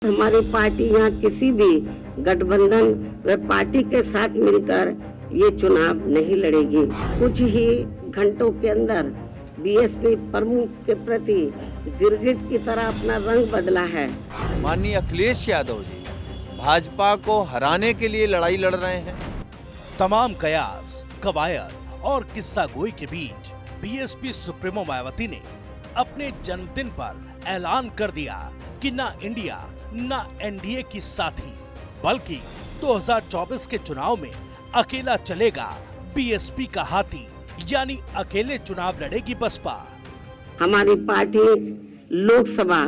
हमारी पार्टी यहाँ किसी भी गठबंधन व पार्टी के साथ मिलकर ये चुनाव नहीं लड़ेगी। कुछ ही घंटों के अंदर बीएसपी प्रमुख के प्रति गिरगिट की तरह अपना रंग बदला है। माननीय अखिलेश यादव जी भाजपा को हराने के लिए लड़ाई लड़ रहे हैं। तमाम कयास, कवायद और किस्सा गोई के बीच बीएसपी सुप्रीमो मायावती ने अपने जन्मदिन पर ऐलान कर दिया कि ना इंडिया ना एनडीए की साथी, बल्कि 2024 के चुनाव में अकेला चलेगा बीएसपी का हाथी, यानी अकेले चुनाव लड़ेगी बसपा। हमारी पार्टी लोकसभा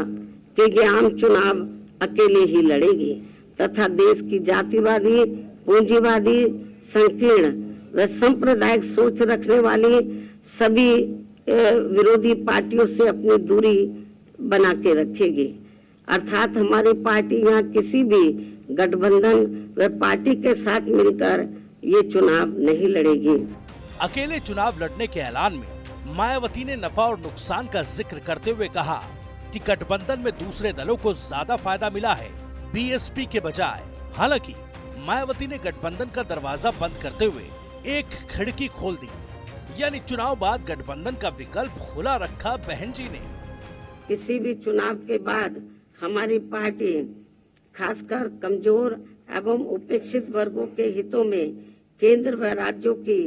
के आम चुनाव अकेले ही लड़ेगी तथा देश की जातिवादी, पूंजीवादी, संकीर्ण व सांप्रदायिक सोच रखने वाली सभी विरोधी पार्टियों से अपनी दूरी बना के रखेगी। अर्थात हमारी पार्टी यहाँ किसी भी गठबंधन व पार्टी के साथ मिलकर ये चुनाव नहीं लड़ेगी। अकेले चुनाव लड़ने के ऐलान में मायावती ने नफा और नुकसान का जिक्र करते हुए कहा कि गठबंधन में दूसरे दलों को ज्यादा फायदा मिला है बीएसपी के बजाय। हालांकि मायावती ने गठबंधन का दरवाजा बंद करते हुए एक खिड़की खोल दी, यानी चुनाव बाद गठबंधन का विकल्प खुला रखा बहन जी ने। किसी भी चुनाव के बाद हमारी पार्टी खासकर कमजोर एवं उपेक्षित वर्गों के हितों में केंद्र व राज्यों की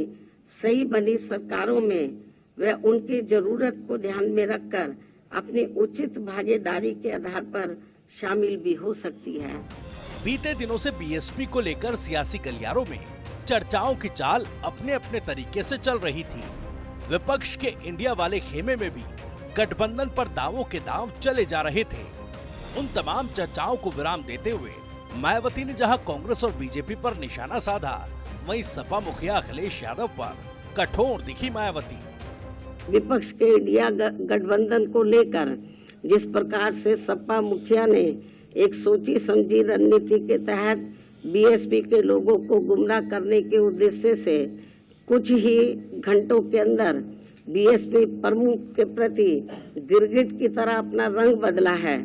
सही बनी सरकारों में व उनकी जरूरत को ध्यान में रखकर अपनी उचित भागीदारी के आधार पर शामिल भी हो सकती है। बीते दिनों से बीएसपी को लेकर सियासी गलियारों में चर्चाओं की चाल अपने अपने तरीके से चल रही थी। विपक्ष के इंडिया वाले खेमे में भी गठबंधन पर दावों के दांव चले जा रहे थे। उन तमाम चर्चाओं को विराम देते हुए मायावती ने जहां कांग्रेस और बीजेपी पर निशाना साधा, वहीं सपा मुखिया अखिलेश यादव पर कठोर दिखी मायावती। विपक्ष के इंडिया गठबंधन को लेकर जिस प्रकार से सपा मुखिया ने एक सोची समझी रणनीति के तहत बीएसपी के लोगों को गुमराह करने के उद्देश्य से कुछ ही घंटों के अंदर बीएसपी प्रमुख के प्रति गिरगिट की तरह अपना रंग बदला है,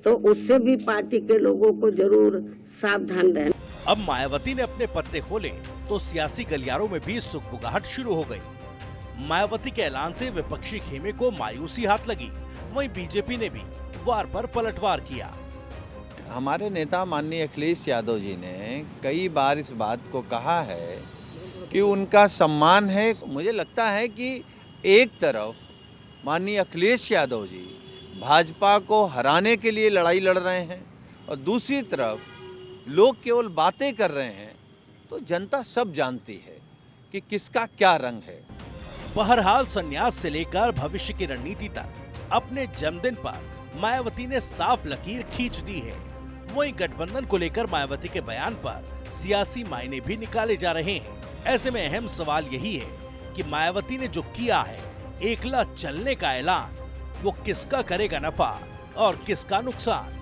तो उससे भी पार्टी के लोगों को जरूर सावधान रहना। अब मायावती ने अपने पत्ते खोले तो सियासी गलियारों में भी सुगबुगाहट शुरू हो गई। मायावती के ऐलान से विपक्षी खेमे को मायूसी हाथ लगी, वहीं बीजेपी ने भी वार पर पलटवार किया। हमारे नेता माननीय अखिलेश यादव जी ने कई बार इस बात को कहा है कि उनका सम्मान है। मुझे लगता है कि एक तरफ माननीय अखिलेश यादव जी भाजपा को हराने के लिए लड़ाई लड़ रहे हैं और दूसरी तरफ लोग केवल बातें कर रहे हैं, तो जनता सब जानती है कि किसका क्या रंग है। बहरहाल संन्यास से लेकर भविष्य की रणनीति तक अपने जन्मदिन पर मायावती ने साफ लकीर खींच दी है। वहीं गठबंधन को लेकर मायावती के बयान पर सियासी मायने भी निकाले जा रहे हैं। ऐसे में अहम सवाल यही है कि मायावती ने जो किया है एकला चलने का ऐलान, वो किसका करेगा नफा और किसका नुकसान।